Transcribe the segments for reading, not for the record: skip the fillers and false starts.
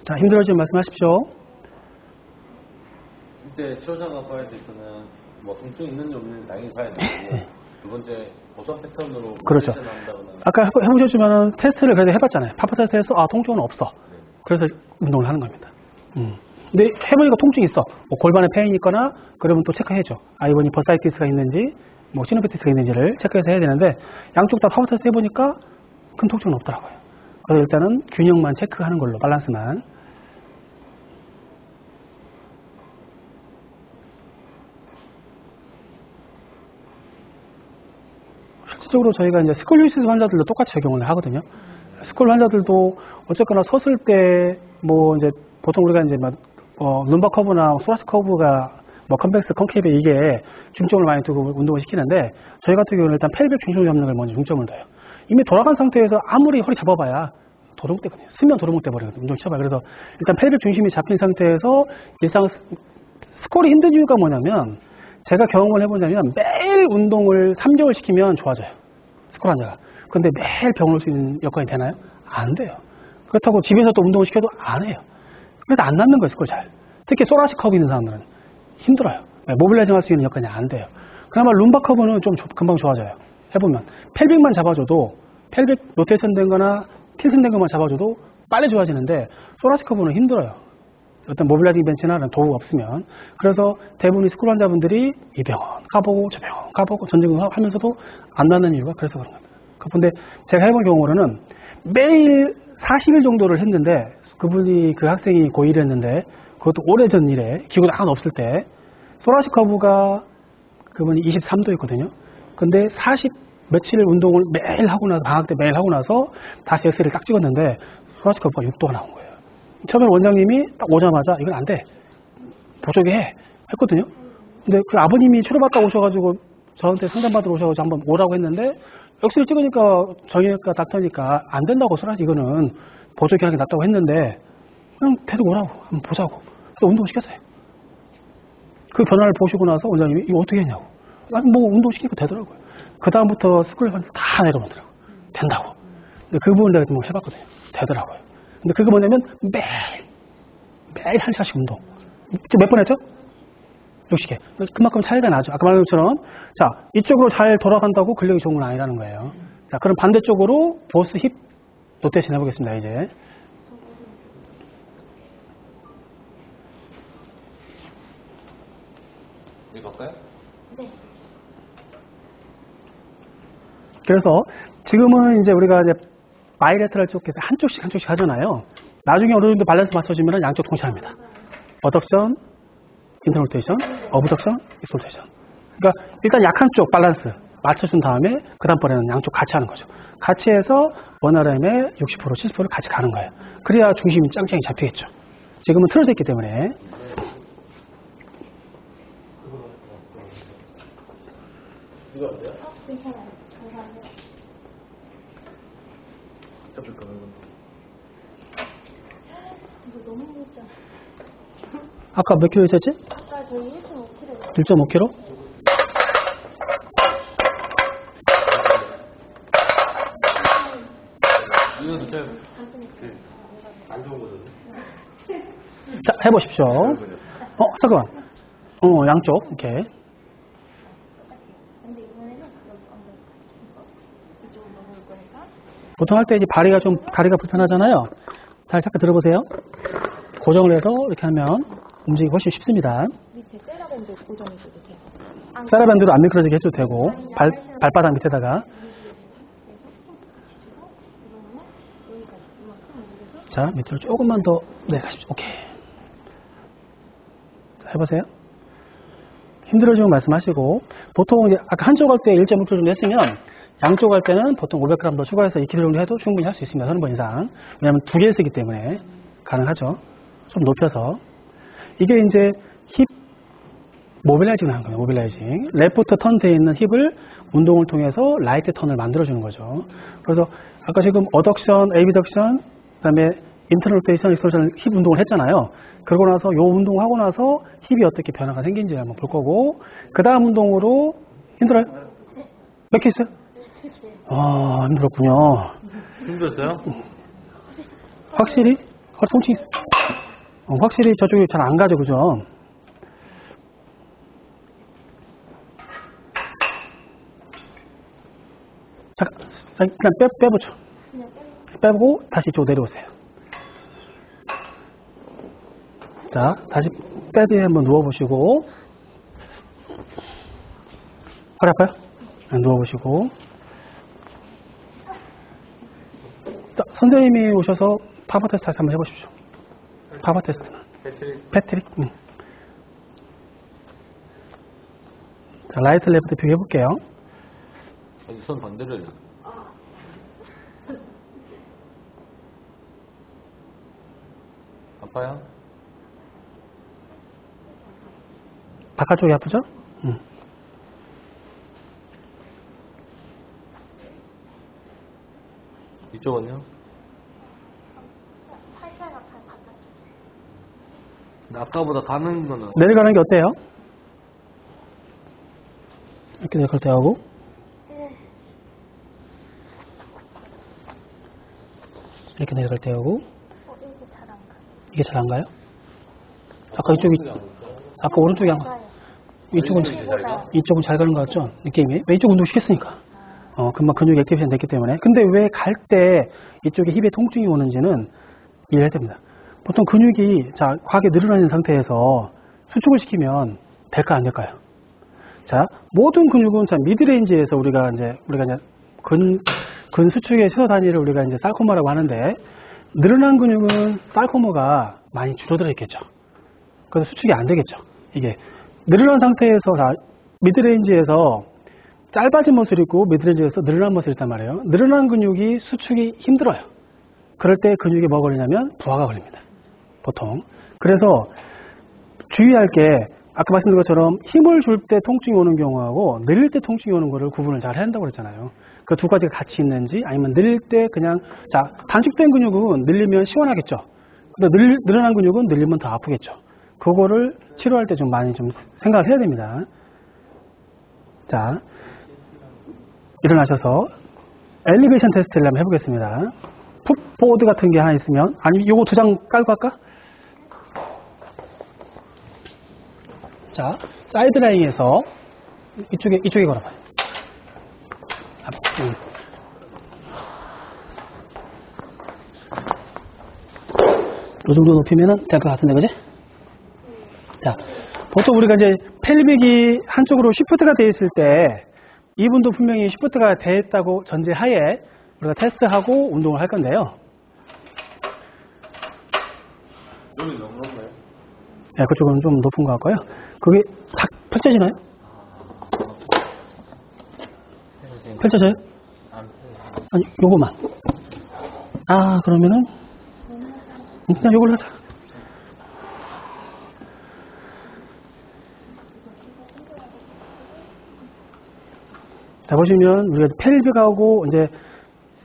자, 힘들어지면 말씀하십시오. 이때 치료자가 봐야 될 거는 뭐 통증 있는지 없는지 당연히 봐야 되고 두 번째 보상 패턴으로 그렇죠. 아까 해보셨지만 테스트를 그래도 해봤잖아요. 파파 테스트에서 통증은 없어. 네. 그래서 운동을 하는 겁니다. 근데 해보니까 통증이 있어. 뭐 골반에 페인이 있거나 그러면 또 체크해줘. 아이보니 버사이티스가 있는지 뭐 시노페티스가 있는지를 체크해서 해야 되는데 양쪽 다 파파 테스트 해보니까 큰 통증은 없더라고요. 그래서 일단은 균형만 체크하는 걸로 밸런스만. 실질적으로 저희가 이제 스콜리오시스 환자들도 똑같이 적용을 하거든요. 스콜 환자들도 어쨌거나 섰을 때 뭐 이제 보통 우리가 이제 lumbar 커브나 thoracic 커브가 뭐 컨벡스, 컨케이브 이게 중점을 많이 두고 운동을 시키는데 저희 같은 경우는 일단 펠빅 중심 잡는 걸 먼저 중점을 둬요. 이미 돌아간 상태에서 아무리 허리 잡아봐야 도루묵대거든요. 스면 도루묵대 버리거든요. 운동 시켜봐요. 그래서 일단 펠빅 중심이 잡힌 상태에서 일상 스콜이 힘든 이유가 뭐냐면 제가 경험을 해보자면 매일 운동을 3개월 시키면 좋아져요. 스콜 환자가. 근데 매일 병을 올 수 있는 여건이 되나요? 안 돼요. 그렇다고 집에서 또 운동을 시켜도 안 해요. 그래서 안 낫는 거예요, 스콜 잘. 특히 소라시 커브 있는 사람들은 힘들어요. 모빌라이징 할 수 있는 여건이 안 돼요. 그나마 룸바 커브는 좀 금방 좋아져요. 해보면. 펠빅만 잡아줘도, 펠빅 로테이션 된 거나 틸슨 된 것만 잡아줘도 빨리 좋아지는데, 소라시 커브는 힘들어요. 어떤 모빌라이징 벤치나 도구 없으면. 그래서 대부분의 스쿨 환자분들이 이 병원 가보고 저 병원 가보고 전쟁을 하면서도 안 낫는 이유가 그래서 그런 겁니다. 근데 제가 해본 경우로는 매일 40일 정도를 했는데 그분이 그 학생이 고1을 했는데 그것도 오래전 일에 기구도 하나 없을 때 소라시 커브가 그분이 23도였거든요. 근데 40 며칠 운동을 매일 하고 나서 방학 때 매일 하고 나서 다시 엑스레이를 딱 찍었는데 소라시 커브가 6도가 나온 거예요. 처음에 원장님이 딱 오자마자 이건 안 돼. 보조개 해. 했거든요. 근데 그 아버님이 치료받다 오셔가지고 저한테 상담받으러 오셔가지고 한번 오라고 했는데 엑스레이 찍으니까 정형외과 닥터니까 안 된다고 소라시 이거는 보조개 하는 게 낫다고 했는데 그냥 데리고 오라고 한번 보자고. 그래서 운동시켰어요. 그 변화를 보시고 나서 원장님이 이거 어떻게 했냐고. 아니 뭐 운동시키니까 되더라고요. 그 다음부터 스쿨 다 내려오더라고요. 된다고. 근데 그 부분을 내가 좀 해봤거든요. 되더라고요. 근데 그게 뭐냐면 매일 1시간씩 운동. 몇 번 했죠? 60개. 그만큼 차이가 나죠. 아까 말한 것처럼 자 이쪽으로 잘 돌아간다고 근력이 좋은 건 아니라는 거예요. 자 그럼 반대쪽으로 보스 힙 로테이션 해보겠습니다. 이제 이거 볼까요? 네. 그래서 지금은 이제 우리가 이제 바이레터럴 쪽에서 한쪽씩 하잖아요. 나중에 어느 정도 밸런스 맞춰주면 양쪽 동시에 합니다. 어덕션, 인터널 로테이션, 어브덕션, 익스 로테이션. 그러니까 일단 약한 쪽 밸런스 맞춰준 다음에 그 다음번에는 양쪽 같이 하는 거죠. 같이 해서 원RM의 60%, 70%를 같이 가는 거예요. 그래야 중심이 짱짱이 잡히겠죠. 지금은 틀어져 있기 때문에. 이거 안 돼요? 괜찮아요. 감사합니다. 잡힐 거는 이거 너무 무겁잖아. 아까 몇 킬로 있었지? 아까 저희 1.5kg. 1.5kg? 이거 진짜 안 좋은 거거든요. 자, 해보십시오. 잠깐만. 양쪽, 이렇게. 근데 이번에는 이쪽으로 넘어올 거니까. 보통 할 때 이제 다리가 불편하잖아요. 다리 잠깐 들어보세요. 고정을 해서 이렇게 하면 움직이기 훨씬 쉽습니다. 밑에 세라밴드 고정해줘도 돼요. 세라밴드로 안 미끄러지게 해줘도 되고, 발바닥 밑에다가. 자, 밑으로 조금만 더 내려가십시오. 오케이. 자, 해보세요. 힘들어지면 말씀하시고, 보통 이제 아까 한쪽 할 때 1.5kg 정도 했으면, 양쪽 할 때는 보통 500g 더 추가해서 2kg 정도 해도 충분히 할 수 있습니다. 30번 이상. 왜냐하면 두 개 쓰기 때문에 가능하죠. 좀 높여서. 이게 이제 힙 모빌라이징을 하는 거예요. 모빌라이징. 레프트 턴되어 있는 힙을 운동을 통해서 라이트 턴을 만들어주는 거죠. 그래서 아까 지금 어덕션, 에비덕션, 그 다음에 인터널 로테이션, 익스로션 힙 운동을 했잖아요. 그러고 나서 요 운동하고 나서 힙이 어떻게 변화가 생긴지 한번 볼 거고, 그 다음 운동으로 힘들어요? 몇 개 있어요? 힘들었군요. 힘들었어요? 확실히 허리 통증이 있어. 확실히 저쪽이 잘 안 가죠, 그죠? 자, 그냥 빼보죠. 그냥 빼고 다시 이쪽 내려오세요. 자, 다시 빼드에 한번 누워보시고. 허리 아파요? 네, 누워보시고. 자, 선생님이 오셔서 파버 테스트 다시 한번 해보십시오. 파버 테스트. 패트릭. 자, 라이트 레프트 비교해볼게요. 손 반대로 해요. 아파요? 바깥쪽이 아프죠? 이쪽은요? 살살 아파요, 바깥. 근데 아까보다 가는 거는 내려가는 게 어때요? 이렇게 내려갈 때 하고. 이렇게 내려갈 때 하고. 이게 잘 안 가. 이게 잘 안 가요? 아까 이쪽이, 아까 오른쪽이 안 가. 가요. 이쪽은, 이쪽은 잘 가는 것 같죠? 느낌이? 왜 이쪽 운동 시켰으니까. 금방 근육이 액티베이션 됐기 때문에. 근데 왜 갈 때 이쪽에 힙에 통증이 오는지는 이해해야 됩니다. 보통 근육이, 자, 과하게 늘어나는 상태에서 수축을 시키면 될까 안 될까요? 자, 모든 근육은 자, 미드레인지에서 우리가 이제 근 수축의 최소 단위를 우리가 이제 sarcoma라고 하는데, 늘어난 근육은 sarcoma가 많이 줄어들어 있겠죠. 그래서 수축이 안 되겠죠. 이게 늘어난 상태에서 다 미드레인지에서 짧아진 머슬이 있고 미드레인지에서 늘어난 머슬이 있단 말이에요. 늘어난 근육이 수축이 힘들어요. 그럴 때 근육에 뭐가 걸리냐면 부하가 걸립니다. 보통. 그래서 주의할 게 아까 말씀드린 것처럼 힘을 줄 때 통증이 오는 경우하고 늘릴 때 통증이 오는 거를 구분을 잘 해야 한다고 그랬잖아요. 그 두 가지가 같이 있는지 아니면 늘릴 때 그냥 자 단축된 근육은 늘리면 시원하겠죠. 근데 늘어난 근육은 늘리면 더 아프겠죠. 그거를 치료할 때 좀 많이 좀 생각을 해야 됩니다. 자, 일어나셔서 엘리베이션 테스트를 한번 해보겠습니다. 풋보드 같은 게 하나 있으면 아니면 요거 2장 깔고 할까? 자, 사이드라인에서 이쪽에 걸어봐요. 이 정도 높이면은 될 것 같은데, 그지? 자, 보통 우리가 이제 펠빅이 한쪽으로 시프트가 되어 있을 때 이분도 분명히 시프트가 되어 있다고 전제하에 우리가 테스트하고 운동을 할 건데요. 여기 너무 높나요? 네, 그쪽은 좀 높은 것 같고요. 그게 탁 펼쳐지나요? 펼쳐져요? 아니, 요거만. 아, 그러면은 그냥 요걸로 하자. 자, 보시면 우리가 펠빅하고 이제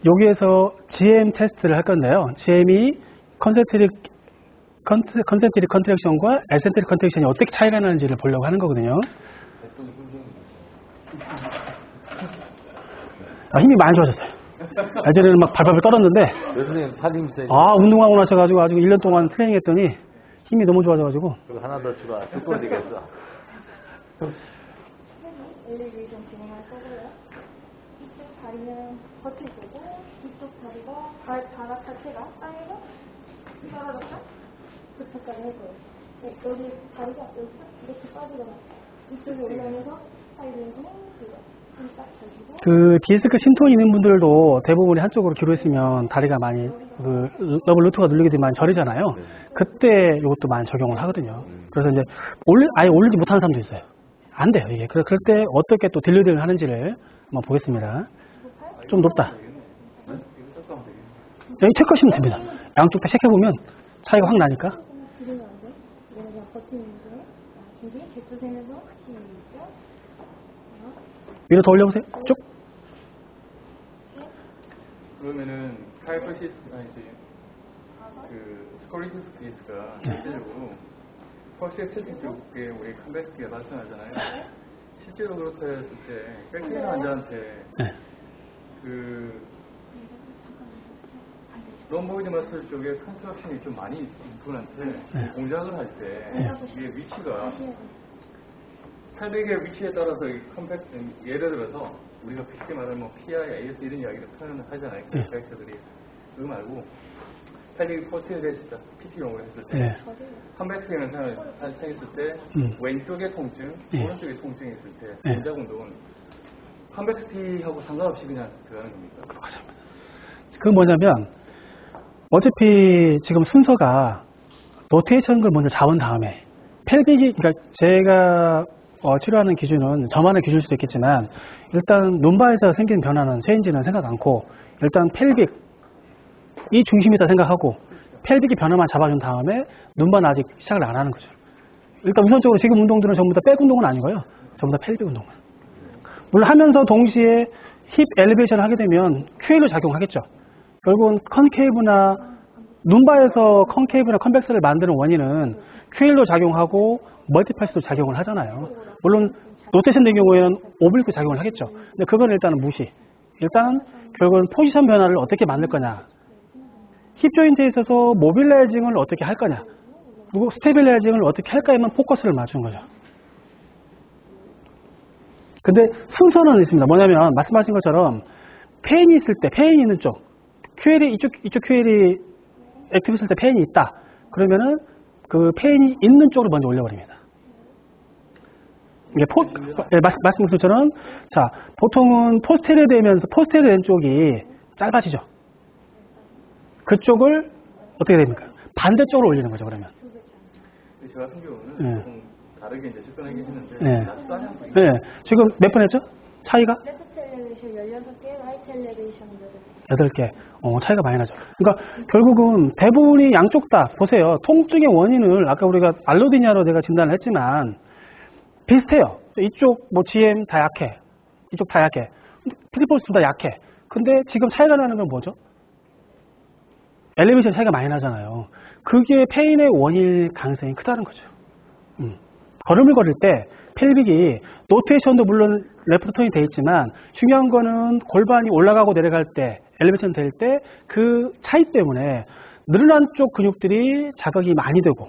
여기에서 GM 테스트를 할 건데요. GM이 컨센트릭 컨트랙션과 에센트릭 컨트랙션이 어떻게 차이가 나는지를 보려고 하는 거거든요. 힘이 많이 좋아졌어요. 예전에는 막 발발발 떨었는데, 선생님 팔힘 세. 운동하고 나셔가지고 아주 1년 동안 트레이닝 했더니 힘이 너무 좋아져가지고. 그리고 하나 더 추가. 두꺼워지겠어. 엘리베이션 진행할 거고요. 이쪽 다리는 버티고, 이쪽 다리가 발 자체가 땅에서 떨어졌다? 그쪽까지 할 거예요. 네, 여기 다리가 여기 이렇게 빠지거나 이쪽에 올라오면서 사이드에서 딱 져주고. 그 디스크 신통 있는 분들도 대부분이 한쪽으로 기울어있으면 다리가 많이 그 러블 루트가 눌리게 되면 많이 저리잖아요. 그때 이것도 많이 적용을 하거든요. 그래서 이제 아예 올리지 못하는 사람도 있어요. 안 돼요, 이게. 그럴 때 어떻게 또 딜리드를 하는지를 한번 보겠습니다. 좀 높다. 여기 체크하시면 됩니다. 양쪽 다 체크해보면 차이가 확 나니까. 기르면 안 돼. 내가 버티는데, 길이 개수 세면서 시작. 위로 더 올려보세요. 쭉. 그러면은 카이퍼시스 그 스콜리시스 케이스가 실제적으로 확실히 체중 쪽에 우리 컨베스티가 나타나잖아요. 실제로 그렇다 했을 때 백테리아 환자한테 네. 그 럼보이드 머슬 쪽에 컨트럭션이 좀 많이 있는 분한테 공작을 할 때 이게 위치가 탈백의 위치에 따라서 이 컴팩트, 예를 들어서 우리가 쉽게 말하면 뭐 PI, AS 이런 이야기를 표현하잖아요. 컴팩터들이. 그거 말고 탈백이 포스트에 됐을 때, PT용으로 했을 때 컴팩트 현상을 발생했을 때 왼쪽의 통증, 오른쪽의 통증이 있을 때 공작 운동은 컴팩시티하고 상관없이 그냥 들어가는 겁니까? 그건 뭐냐면 어차피 지금 순서가 로테이션을 먼저 잡은 다음에 펠빅이, 그러니까 제가 치료하는 기준은 저만의 기준일 수도 있겠지만 일단 룸바에서 생긴 변화는 체인지는 생각 않고 일단 펠빅이 중심이다 생각하고 펠빅이 변화만 잡아준 다음에 룸바는 아직 시작을 안 하는 거죠. 일단 우선적으로 지금 운동들은 전부 다 백 운동은 아니고요. 전부 다 펠빅 운동만. 물론 하면서 동시에 힙 엘리베이션을 하게 되면 QL로 작용하겠죠. 결국은 컨케이브나 룸바에서 컨케이브나 컨벡스를 만드는 원인은 QL로 작용하고 멀티팔스도 작용을 하잖아요. 물론 로테이션 된 경우에는 오블리크 작용을 하겠죠. 근데 그건 일단은 무시. 일단 결국은 포지션 변화를 어떻게 만들 거냐. 힙 조인트에 있어서 모빌라이징을 어떻게 할 거냐. 그리고 스테빌라이징을 어떻게 할까에만 포커스를 맞춘 거죠. 근데 순서는 있습니다. 뭐냐면 말씀하신 것처럼 페인이 있을 때, 페인이 있는 쪽, QL이 이쪽 QL이 액티브 있을 때 페인이 있다. 그러면은 그 페인이 있는 쪽으로 먼저 올려버립니다. 이게 말씀하신 것처럼 자 보통은 포스테리어 되면서 포스테리어 된 쪽이 짧아지죠. 그쪽을 어떻게 됩니까? 반대쪽으로 올리는 거죠. 그러면. 저 같은 경우는 조금 다르게 이제 접근하긴 했는데 네. 낯싸냐? 네. 지금 몇 번 했죠? 차이가? 레프트 엘리베이션 16개, 라이트 엘리베이션 8개. 차이가 많이 나죠. 그러니까 결국은 대부분이 양쪽 다 보세요. 통증의 원인을 아까 우리가 알로디냐로 내가 진단을 했지만 비슷해요. 이쪽 뭐 GM 다 약해. 이쪽 다 약해. 필리포스도 다 약해. 근데 지금 차이가 나는 건 뭐죠? 엘리베이션 차이가 많이 나잖아요. 그게 페인의 원인일 가능성이 크다는 거죠. 걸음을 걸을 때 펠빅이 노테이션도 물론 레프트 턴이 돼 있지만 중요한 거는 골반이 올라가고 내려갈 때 엘리베이션 될 때 그 차이 때문에 늘어난 쪽 근육들이 자극이 많이 되고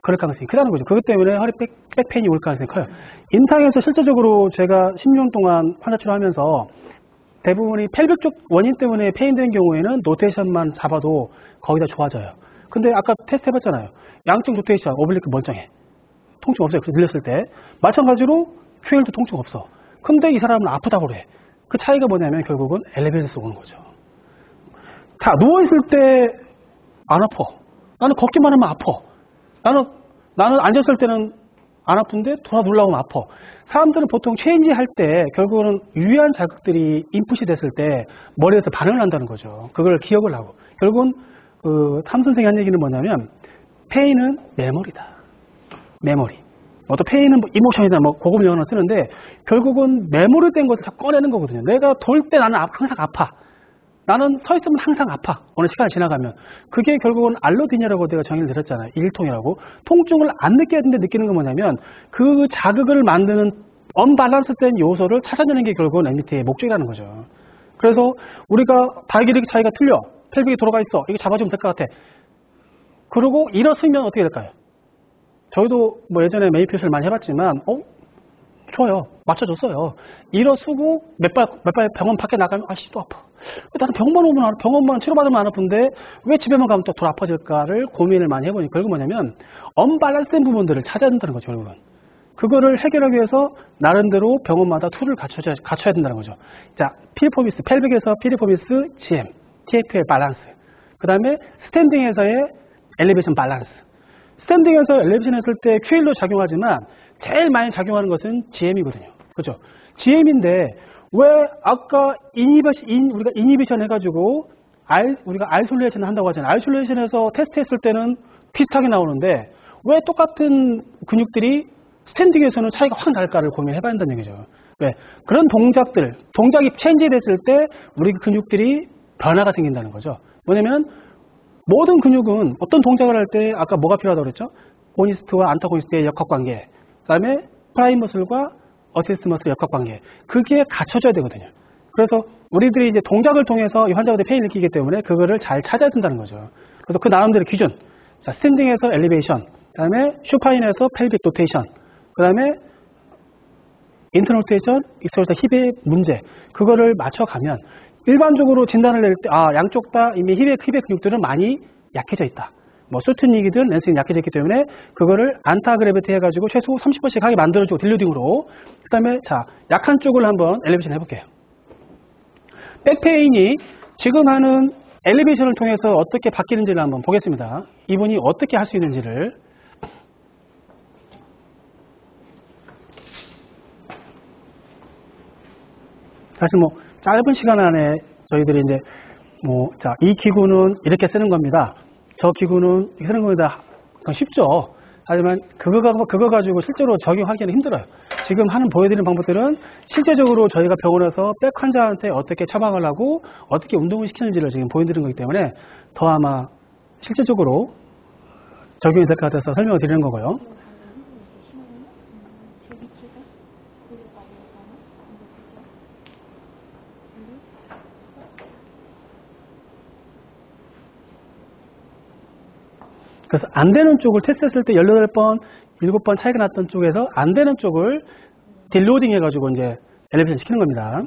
그럴 가능성이 크다는 거죠. 그것 때문에 허리 백페인이 올 가능성이 커요. 임상에서 실제적으로 제가 10년 동안 환자 치료하면서 대부분이 펠빅 쪽 원인 때문에 페인 되는 경우에는 노테이션만 잡아도 거의 다 좋아져요. 근데 아까 테스트 해봤잖아요. 양쪽 노테이션, 오블리크 멀쩡해. 통증 없어요. 늘렸을 때. 마찬가지로 QL도 통증 없어. 근데 이 사람은 아프다고 그래. 그 차이가 뭐냐면 결국은 엘리베이터에서 오는 거죠. 자, 누워있을 때 안 아파. 나는 걷기만 하면 아파. 나는 앉았을 때는 안 아픈데 돌아 누우려고 하면 아파. 사람들은 보통 체인지 할 때 결국은 유해한 자극들이 인풋이 됐을 때 머리에서 반응을 한다는 거죠. 그걸 기억을 하고. 결국은 탐 선생이 한 얘기는 뭐냐면 페인은 메모리다. 메모리. 또 페인은 뭐 이모션이다 뭐 고급 용어를 쓰는데 결국은 메모리 된 것을 자꾸 꺼내는 거거든요. 내가 돌 때 나는 항상 아파. 나는 서 있으면 항상 아파. 어느 시간이 지나가면. 그게 결국은 알로디냐라고 내가 정의를 내렸잖아요. 일통이라고. 통증을 안 느껴야 되는데 느끼는 건 뭐냐면 그 자극을 만드는 언밸런스된 요소를 찾아내는 게 결국은 MBT의 목적이라는 거죠. 그래서 우리가 발길이 차이가 틀려. 펠빅이 돌아가 있어. 이거 잡아주면 될 것 같아. 그리고 일어서면 어떻게 될까요? 저희도 뭐 예전에 메이표시를 많이 해봤지만 좋아요. 맞춰줬어요. 일어서고 몇 발 병원 밖에 나가면 아씨 또 아파. 나는 병원만 치료받으면 안 아픈데 왜 집에만 가면 또 덜 아파질까를 고민을 많이 해보니 결국 뭐냐면 언밸런스된 부분들을 찾아야 된다는 거죠. 결국은. 그거를 해결하기 위해서 나름대로 병원마다 툴을 갖춰야 된다는 거죠. 자, 피리포미스, 펠빅에서 피리포미스 GM, TFL 밸런스. 그 다음에 스탠딩에서의 엘리베이션 밸런스. 스탠딩에서 엘리베이션 했을 때 QL로 작용하지만 제일 많이 작용하는 것은 GM이거든요. 그죠? GM인데 왜 아까 우리가 이니비션 해가지고 우리가 아이솔레이션 한다고 하잖아요. 아이솔레이션에서 테스트 했을 때는 비슷하게 나오는데 왜 똑같은 근육들이 스탠딩에서는 차이가 확 날까를 고민해봐야 한다는 얘기죠. 왜? 그런 동작이 체인지 됐을 때 우리 근육들이 변화가 생긴다는 거죠. 뭐냐면 모든 근육은 어떤 동작을 할 때 아까 뭐가 필요하다고 그랬죠? 고니스트와 안타고니스트의 역학관계, 그 다음에 프라임 머슬과 어시스트 머슬의 역학관계. 그게 갖춰져야 되거든요. 그래서 우리들이 이제 동작을 통해서 이 환자분들 페인을 느끼기 때문에 그거를 잘 찾아야 된다는 거죠. 그래서 그 나름대로 기준. 자, 스탠딩에서 엘리베이션, 그 다음에 슈파인에서 펠빅 로테이션, 그 다음에 인터널 로테이션, 익스터널 힙의 문제. 그거를 맞춰가면 일반적으로 진단을 낼 때, 양쪽 다 이미 힙의 근육들은 많이 약해져 있다. 뭐, 수트닉이든 렌스는 약해져 있기 때문에 그거를 안타 그래비티 해가지고 최소 30번씩 하게 만들어주고 딜로딩으로. 그 다음에 자, 약한 쪽을 한번 엘리베이션 해볼게요. 백페인이 지금 하는 엘리베이션을 통해서 어떻게 바뀌는지를 한번 보겠습니다. 이분이 어떻게 할 수 있는지를. 사실 뭐 짧은 시간 안에 저희들이 이제 뭐 자, 이 기구는 이렇게 쓰는 겁니다. 저 기구는 이렇게 쓰는 겁니다. 그건 쉽죠. 하지만 그거 가지고 실제로 적용하기는 힘들어요. 지금 보여드리는 방법들은 실제적으로 저희가 병원에서 백 환자한테 어떻게 처방을 하고 어떻게 운동을 시키는지를 지금 보여드리는 거기 때문에 더 아마 실제적으로 적용이 될 것 같아서 설명을 드리는 거고요. 그래서 안 되는 쪽을 테스트했을 때 18번, 7번 차이가 났던 쪽에서 안 되는 쪽을 딜로딩 해가지고 이제 엘리베이션 시키는 겁니다.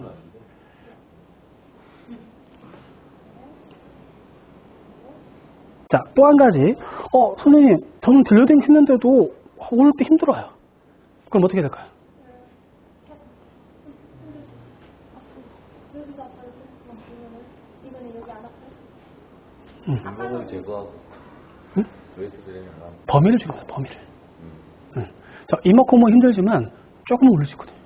자, 또 한 가지. 선생님, 저는 딜로딩 했는데도 오를 때 힘들어요. 그럼 어떻게 될까요? 운동을 제거하고 웨이트 트레이닝 안 하고 범위를 줄여요, 범위를. 자, 이만큼은 힘들지만 조금은 올릴 수 있거든요.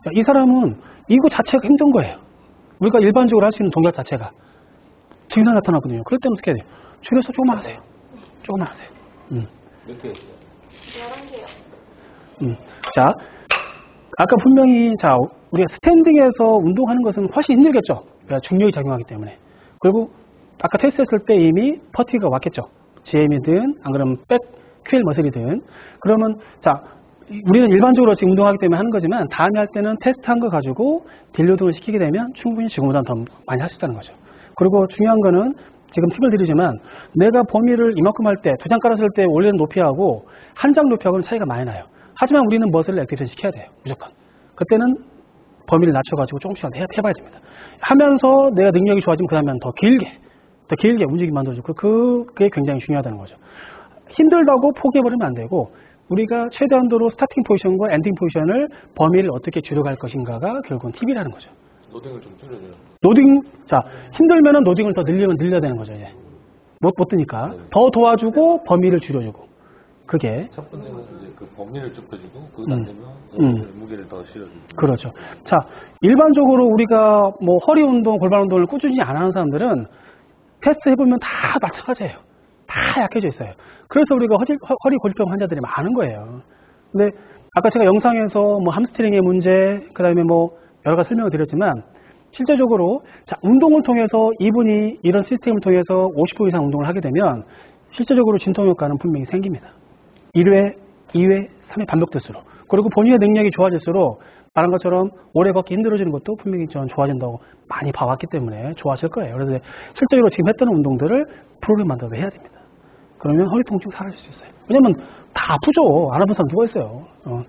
자, 이 사람은 이거 자체가 힘든 거예요. 우리가 일반적으로 할 수 있는 동작 자체가. 증상 나타나거든요. 그럴 때는 어떻게 해야 돼요? 줄여서 조금만 하세요. 조금만 하세요. 몇 개 했어요? 11개요. 자, 아까 분명히, 자, 우리가 스탠딩에서 운동하는 것은 훨씬 힘들겠죠. 중력이 작용하기 때문에. 그리고 아까 테스트했을 때 이미 퍼티가 왔겠죠. GM이든, 안 그러면 백, QL 머슬이든. 그러면, 자, 우리는 일반적으로 지금 운동하기 때문에 하는 거지만 다음에 할 때는 테스트한 거 가지고 딜로딩을 시키게 되면 충분히 지금보다 더 많이 할 수 있다는 거죠. 그리고 중요한 거는 지금 팁을 드리지만 내가 범위를 이만큼 할 때, 2장 깔았을 때 올리는 높이하고 한 장 높이하고는 차이가 많이 나요. 하지만 우리는 머슬을 액티베이션 시켜야 돼요. 무조건. 그때는 범위를 낮춰가지고 조금씩 해봐야 됩니다. 하면서 내가 능력이 좋아지면 그 다음엔 더 길게 움직이게 만들어주고 그게 굉장히 중요하다는 거죠. 힘들다고 포기해버리면 안 되고 우리가 최대한도로 스타팅 포지션과 엔딩 포지션을 범위를 어떻게 줄여갈 것인가가 결국은 팁이라는 거죠. 노딩을 좀 줄여줘요. 노딩, 자, 힘들면은 노딩을 더 늘려야 되는 거죠, 이제. 못 뜨니까. 더 도와주고 범위를 줄여주고. 그게. 첫 번째는 이제 그 범위를 좁혀주고, 그거 안 되면 무게를 더 실어주고. 그렇죠. 자, 일반적으로 우리가 뭐 허리 운동, 골반 운동을 꾸준히 안 하는 사람들은 테스트 해보면 다 마찬가지예요. 다 약해져 있어요. 그래서 우리가 허리 고집병 환자들이 많은 거예요. 근데 아까 제가 영상에서 뭐 함스트링의 문제, 그 다음에 뭐 여러 가지 설명을 드렸지만 실제적으로 자, 운동을 통해서 이분이 이런 시스템을 통해서 50분 이상 운동을 하게 되면 실제적으로 진통 효과는 분명히 생깁니다. 1회, 2회, 3회 반복될수록. 그리고 본인의 능력이 좋아질수록 말한 것처럼 오래 걷기 힘들어지는 것도 분명히 전 좋아진다고 많이 봐왔기 때문에 좋아질 거예요. 그래서 실제로 지금 했던 운동들을 프로그램 만들어서 해야 됩니다. 그러면 허리 통증 사라질 수 있어요. 왜냐면 다 아프죠. 안 아픈 사람 누가 있어요.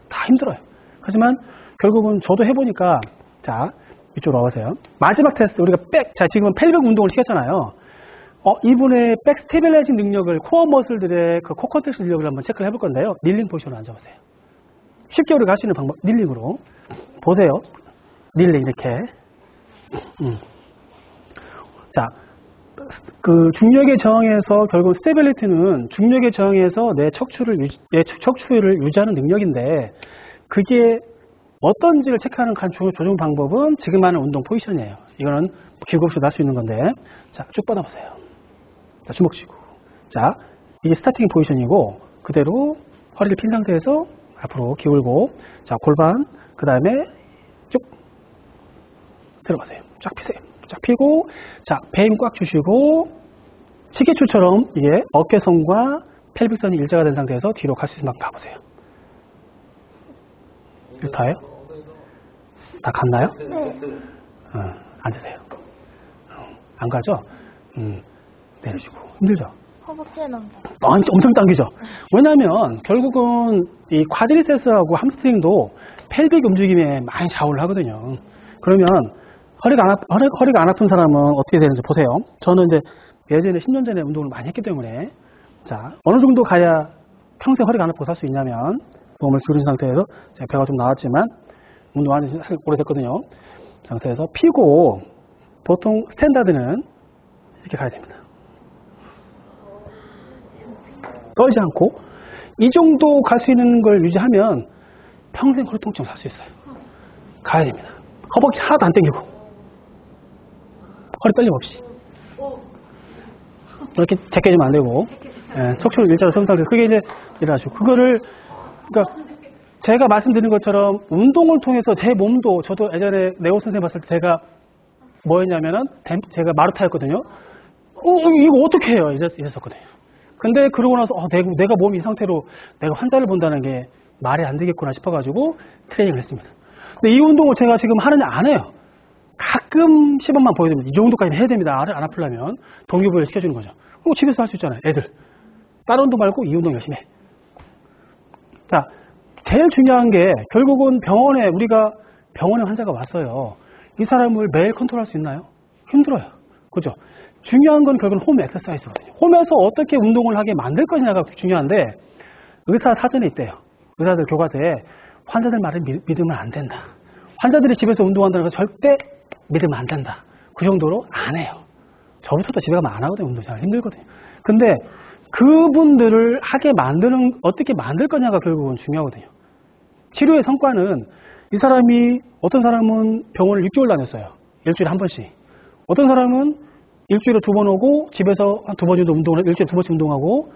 다 힘들어요. 하지만 결국은 저도 해보니까 자, 이쪽으로 와보세요. 마지막 테스트 우리가 자, 지금은 펠빅 운동을 시켰잖아요. 이분의 백 스테빌라이징 능력을 코어 머슬들의 그 코컨텍스 능력을 한번 체크를 해볼 건데요. 닐링 포지션으로 앉아보세요. 쉽게 우리가 할 수 있는 방법, 닐링으로. 보세요. 닐링 이렇게. 자, 그 중력의 저항에서 결국 스테빌리티는 중력의 저항에서 내 척추를 유지하는 능력인데 그게 어떤지를 체크하는 조정 방법은 지금 하는 운동 포지션이에요. 이거는 기구 없이도 할 수 있는 건데 자, 쭉 뻗어보세요. 자, 주먹 쥐고. 자, 이게 스타팅 포지션이고 그대로 허리를 핀 상태에서 앞으로 기울고 자, 골반 그 다음에 쭉 들어가세요. 쫙 피세요. 쫙 피고 자, 배 힘 꽉 주시고 시계추처럼 이게 어깨선과 펠빅선이 일자가 된 상태에서 뒤로 갈 수 있는 만큼 가보세요. 이거 다예요? 다 갔나요? 네. 앉으세요. 안 가죠? 내리시고. 힘들죠? 허벅지에 넘겨. 엄청 당기죠? 왜냐하면 결국은 이 쿼드리세스하고 함스트링도 펠빅 움직임에 많이 좌우를 하거든요. 그러면 허리가 안 아픈 사람은 어떻게 되는지 보세요. 저는 이제 예전에 10년 전에 운동을 많이 했기 때문에 자 어느 정도 가야 평생 허리가 안 아프고 살 수 있냐면 몸을 기울인 상태에서 제가 배가 좀 나왔지만 운동한 지 사실 오래됐거든요. 상태에서 피고 보통 스탠다드는 이렇게 가야 됩니다. 떨지 않고 이 정도 갈 수 있는 걸 유지하면 평생 허리 통증 살 수 있어요. 가야 됩니다. 허벅지 하나도 안 당기고 허리 떨림 없이 이렇게 제껴주면 안 되고 척추를 일자로 세운 상태에서 그게 이제 일어나시고 그거를 그러니까 제가 말씀드린 것처럼 운동을 통해서 제 몸도 저도 예전에 네오 선생님 봤을 때 제가 뭐였냐면은 제가 마루타였거든요. 이거 어떻게 해요? 이랬었거든요. 근데 그러고 나서 내가 몸이 이 상태로 내가 환자를 본다는 게 말이 안 되겠구나 싶어가지고 트레이닝을 했습니다. 근데 이 운동을 제가 지금 하느냐 안 해요. 가끔 시범만 보여드립니다. 이 정도까지 해야 됩니다. 안 아프려면 동기부여를 시켜주는 거죠. 그리고 집에서 할 수 있잖아요. 애들. 다른 운동 말고 이 운동 열심히 해. 자, 제일 중요한 게 결국은 우리가 병원에 환자가 왔어요. 이 사람을 매일 컨트롤할 수 있나요? 힘들어요. 그죠? 중요한 건 결국은 홈 엑서사이즈거든요. 홈에서 어떻게 운동을 하게 만들 것이냐가 중요한데 의사 사전에 있대요. 의사들 교과서에 환자들 말을 믿으면 안 된다. 환자들이 집에서 운동한다는 거 절대 믿으면 안 된다. 그 정도로 안 해요. 저부터도 집에 가면 안 하거든요. 운동 잘 힘들거든요. 근데 그분들을 하게 어떻게 만들 거냐가 결국은 중요하거든요. 치료의 성과는 이 사람이 어떤 사람은 병원을 6개월 다녔어요. 일주일에 한 번씩. 어떤 사람은 일주일에 2번 오고 집에서 한 2번 정도 운동을 일주일에 2번씩 운동하고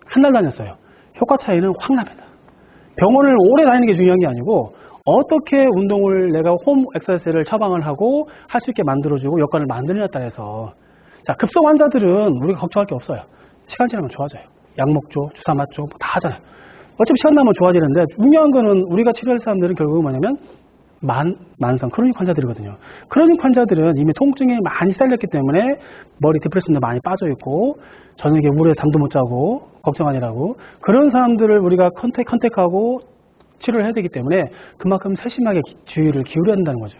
한 달 다녔어요. 효과 차이는 확 납니다. 병원을 오래 다니는 게 중요한 게 아니고 어떻게 운동을 내가 홈 엑서사이즈를 처방을 하고 할 수 있게 만들어주고 여건을 만드느냐에 따라서 자 급성 환자들은 우리가 걱정할 게 없어요. 시간 지나면 좋아져요. 약 먹죠, 주사 맞죠, 다 하잖아요. 어차피 시간 나면 좋아지는데 중요한 거는 우리가 치료할 사람들은 결국은 뭐냐면 만성 크로닉 환자들이거든요. 크로닉 환자들은 이미 통증에 많이 쌓였기 때문에 머리 디프레션도 많이 빠져 있고 저녁에 우울해서 잠도 못 자고 걱정하느라고 그런 사람들을 우리가 컨택하고 치료를 해야 되기 때문에 그만큼 세심하게 주의를 기울여야 한다는 거죠.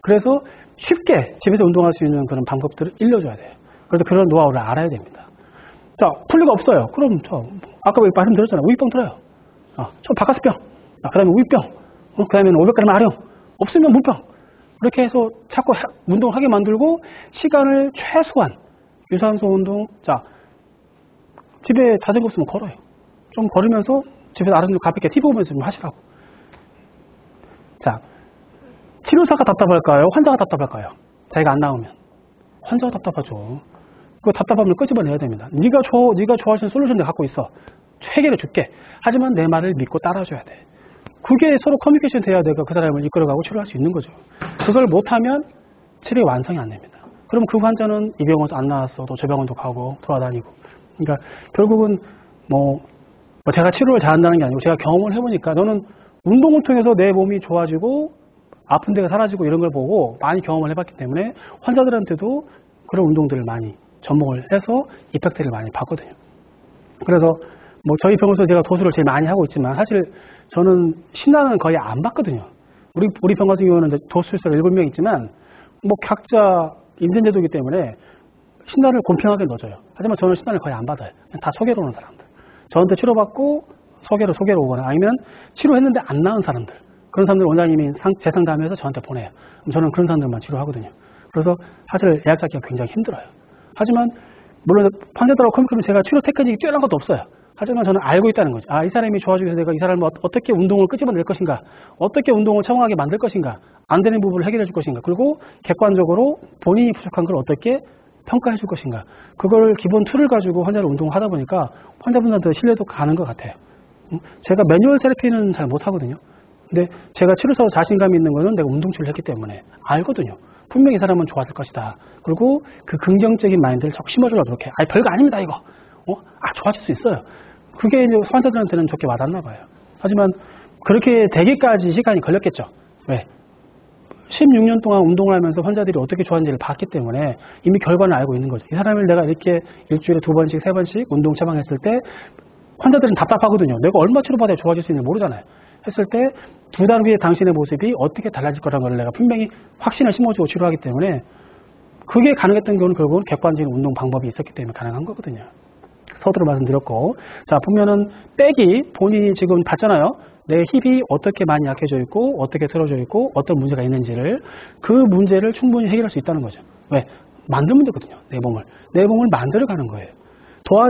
그래서 쉽게 집에서 운동할 수 있는 그런 방법들을 일러줘야 돼요. 그래서 그런 노하우를 알아야 됩니다. 자, 풀리가 없어요. 그럼 아까 말씀드렸잖아요. 우유병 들어요. 저 바카스병, 그 다음에 우유병, 그 다음에 500g 아령, 없으면 물병. 이렇게 해서 자꾸 운동을 하게 만들고 시간을 최소한 유산소 운동. 자, 집에 자전거 없으면 걸어요. 좀 걸으면서 집에서 아름답게 가볍게 TV 보면서 좀 하시라고. 자, 치료사가 답답할까요? 환자가 답답할까요? 자기가 안 나오면. 환자가 답답하죠. 그 답답함을 끄집어내야 됩니다. 네가 좋아하시는 솔루션 내가 갖고 있어. 해결해 줄게. 하지만 내 말을 믿고 따라줘야 돼. 그게 서로 커뮤니케이션 돼야 내가 그 사람을 이끌어가고 치료할 수 있는 거죠. 그걸 못하면 치료의 완성이 안 됩니다. 그럼 그 환자는 이 병원에서 안 나왔어. 또 저 병원도 가고 돌아다니고. 그러니까 결국은 제가 치료를 잘한다는 게 아니고 제가 경험을 해보니까 너는 운동을 통해서 내 몸이 좋아지고 아픈 데가 사라지고 이런 걸 보고 많이 경험을 해봤기 때문에 환자들한테도 그런 운동들을 많이 접목을 해서 이펙트를 많이 받거든요. 그래서 저희 병원에서 제가 도수를 제일 많이 하고 있지만 사실 저는 신나는 거의 안 받거든요. 우리 병원 같은 경우는 도수수가 7명 있지만 각자 인센제도이기 때문에 신나를 공평하게 넣어줘요. 하지만 저는 신나를 거의 안 받아요. 다 소개로 오는 사람들. 저한테 치료받고 소개로 오거나 아니면 치료했는데 안 나은 사람들. 그런 사람들 원장님이 재상담해서 저한테 보내요. 저는 그런 사람들만 치료하거든요. 그래서 사실 예약 잡기가 굉장히 힘들어요. 하지만 물론 환자들하고 커뮤니케이션 제가 치료 테크닉이 뛰어난 것도 없어요. 하지만 저는 알고 있다는 거죠. 이 사람이 좋아지기 위해서 내가 이 사람을 어떻게 운동을 끄집어낼 것인가, 어떻게 운동을 처방하게 만들 것인가, 안 되는 부분을 해결해 줄 것인가, 그리고 객관적으로 본인이 부족한 걸 어떻게 평가해 줄 것인가. 그걸 기본 툴을 가지고 환자를 운동을 하다 보니까 환자분들한테 신뢰도 가는 것 같아요. 제가 매뉴얼 세라피는 잘 못하거든요. 근데 제가 치료사로 자신감이 있는 거는 내가 운동 치료를 했기 때문에 알거든요. 분명히 이 사람은 좋아질 것이다. 그리고 그 긍정적인 마인드를 자꾸 심어주려고 그렇게. 별거 아닙니다, 이거. 좋아질 수 있어요. 그게 이제 환자들한테는 좋게 와닿나 봐요. 하지만 그렇게 되기까지 시간이 걸렸겠죠. 왜? 16년 동안 운동을 하면서 환자들이 어떻게 좋아하는지를 봤기 때문에 이미 결과는 알고 있는 거죠. 이 사람을 내가 이렇게 일주일에 2번씩, 3번씩 운동 처방했을 때 환자들은 답답하거든요. 내가 얼마 치료받아야 좋아질 수 있는지 모르잖아요. 했을 때 2달 후에 당신의 모습이 어떻게 달라질 거라는 걸 내가 분명히 확신을 심어주고 치료하기 때문에 그게 가능했던 경우는 결국은 객관적인 운동 방법이 있었기 때문에 가능한 거거든요. 서두로 말씀드렸고, 자, 보면은 백이 본인이 지금 봤잖아요. 내 힙이 어떻게 많이 약해져 있고 어떻게 틀어져 있고 어떤 문제가 있는지를, 그 문제를 충분히 해결할 수 있다는 거죠. 왜? 만들면 되거든요. 내 몸을 만들어가는 거예요.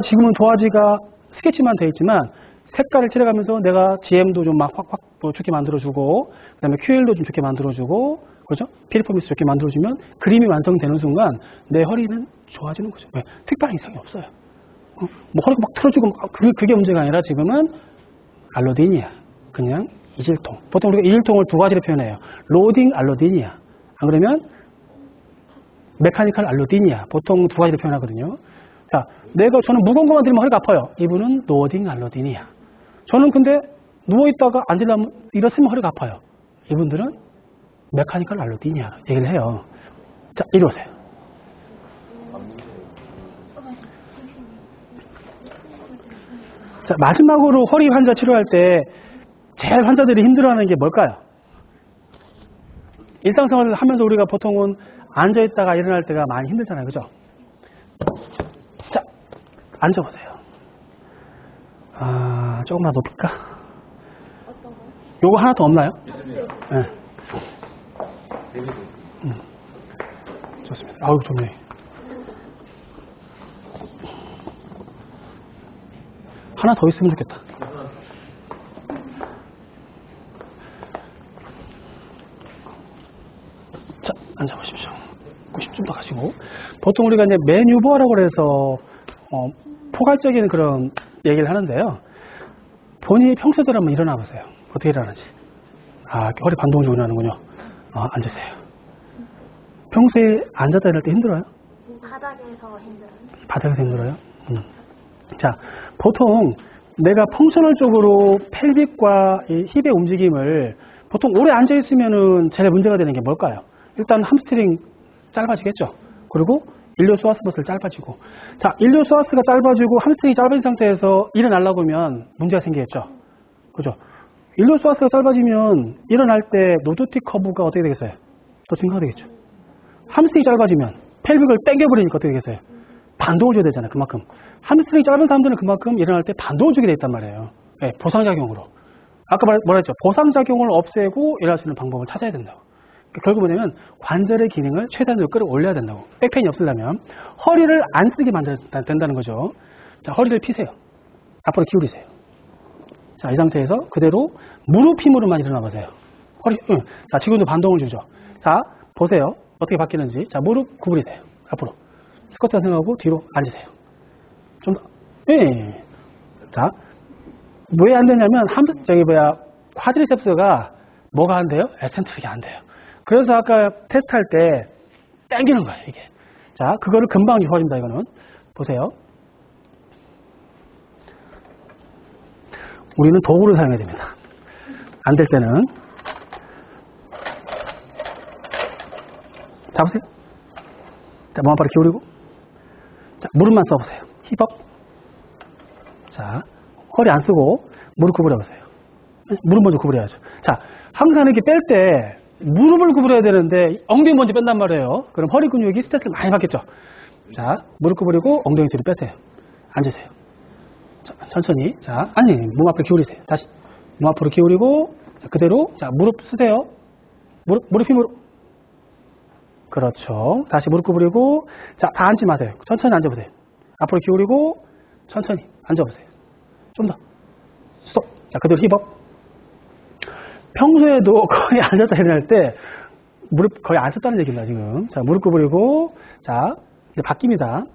지금은 도화지가 스케치만 돼 있지만 색깔을 칠해가면서 내가 GM도 좀 막 확확 좋게 만들어주고, 그 다음에 QL도 좀 좋게 만들어주고, 그렇죠? 피리포미스 좋게 만들어주면 그림이 완성되는 순간 내 허리는 좋아지는 거죠. 왜? 특별한 이상이 없어요. 뭐 허리가 막 틀어지고 그게 문제가 아니라 지금은 알로디니아, 그냥 이질통. 보통 우리가 이질통을 2가지로 표현해요. 로딩 알로디니아, 안 그러면 메카니컬 알로디니아. 보통 2가지로 표현하거든요. 자, 저는 무거운 것만 들면 허리가 아파요. 이분은 로딩 알로디니아. 저는 근데 누워있다가 앉으려면 일어서면 허리가 아파요. 이분들은 메카니컬 알로디니아 얘기를 해요. 자, 이리 오세요. 자, 마지막으로 허리 환자 치료할 때 제일 환자들이 힘들어하는 게 뭘까요? 일상생활을 하면서 우리가 보통은 앉아있다가 일어날 때가 많이 힘들잖아요. 그죠? 자, 앉아보세요. 조금만 높일까? 요거 하나 더 없나요? 있습니다. 네. 좋습니다. 아우, 좋네. 하나 더 있으면 좋겠다. 자, 앉아보십시오. 90좀 더 가시고. 보통 우리가 이제 매뉴버라고 해서 포괄적인 그런 얘기를 하는데요. 본인이 평소대로 한번 일어나 보세요. 어떻게 일어나는지. 허리 반동적으로 일어나는군요. 앉으세요. 평소에 앉았다 일어날 때 힘들어요? 바닥에서 힘들어요. 바닥에서 힘들어요? 자, 보통 내가 펑셔널적으로 펠빅과 이 힙의 움직임을 보통 오래 앉아있으면은 제일 문제가 되는 게 뭘까요? 일단 함스트링 짧아지겠죠. 그리고 일리오소아스 머슬 짧아지고. 자, 일리오소아스가 짧아지고 함스트링이 짧아진 상태에서 일어나려고 하면 문제가 생기겠죠. 그죠? 일리오소아스가 짧아지면 일어날 때 노드틱 커브가 어떻게 되겠어요? 더 증가가 되겠죠. 함스트링이 짧아지면 펠빅을 당겨버리니까 어떻게 되겠어요? 반동을 줘야 되잖아요. 그만큼. 함스트링이 짧은 사람들은 그만큼 일어날 때 반동을 주게 돼 있단 말이에요. 네, 보상작용으로. 아까 뭐라 했죠? 보상작용을 없애고 일어날 수 있는 방법을 찾아야 된다고. 결국 뭐냐면 관절의 기능을 최대한으로 끌어올려야 된다고. 백페인이 없으려면 허리를 안 쓰게 만들어야 된다는 거죠. 자, 허리를 피세요. 앞으로 기울이세요. 자, 이 상태에서 그대로 무릎 힘으로만 일어나 보세요. 자, 지금도 반동을 주죠. 자, 보세요. 어떻게 바뀌는지. 자, 무릎 구부리세요. 앞으로. 스쿼트 생각하고 뒤로 앉으세요. 좀 더. 예. 자, 왜 안 되냐면 쿼드리셉스가 뭐가 안 돼요? 에센트릭이 안 돼요. 그래서 아까 테스트할 때 당기는 거예요, 이게. 자, 그거를 금방 좋아집니다, 이거는. 보세요. 우리는 도구를 사용해야 됩니다. 안 될 때는. 잡으세요. 자, 몸 앞으로 기울이고. 자, 무릎만 써보세요. 힙업. 자, 허리 안 쓰고 무릎 구부려보세요. 무릎 먼저 구부려야죠. 자, 항상 이렇게 뺄 때 무릎을 구부려야 되는데 엉덩이 먼저 뺀단 말이에요. 그럼 허리 근육이 스트레스를 많이 받겠죠. 자, 무릎 구부리고 엉덩이 뒤로 빼세요. 앉으세요. 자, 천천히. 자, 몸 앞으로 기울이세요. 다시. 몸 앞으로 기울이고, 자, 그대로. 자, 무릎 쓰세요. 무릎 힘으로. 그렇죠. 다시 무릎 구부리고, 자, 다 앉지 마세요. 천천히 앉아보세요. 앞으로 기울이고, 천천히 앉아보세요. 좀 더. 스톱. 자, 그대로 힙업. 평소에도 거의 앉았다 일어날 때 무릎 거의 안 썼다는 얘기입니다, 지금. 자, 무릎 구부리고, 자, 이제 바뀝니다.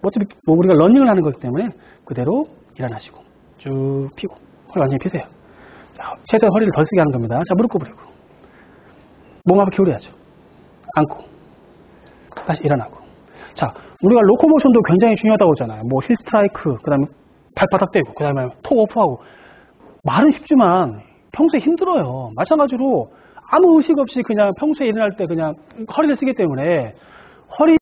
어차피 우리가 러닝을 하는 거기 때문에 그대로 일어나시고, 쭉 피고, 허리 완전히 피세요. 자, 최대한 허리를 덜 쓰게 하는 겁니다. 자, 무릎 구부리고. 몸 앞을 기울여야죠. 앉고. 다시 일어나고. 자, 우리가 로코모션도 굉장히 중요하다고 했잖아요. 뭐 힐 스트라이크, 그 다음에 발바닥 대고, 그 다음에 톡 오프하고. 말은 쉽지만 평소에 힘들어요. 마찬가지로 아무 의식 없이 그냥 평소에 일어날 때 그냥 허리를 쓰기 때문에 허리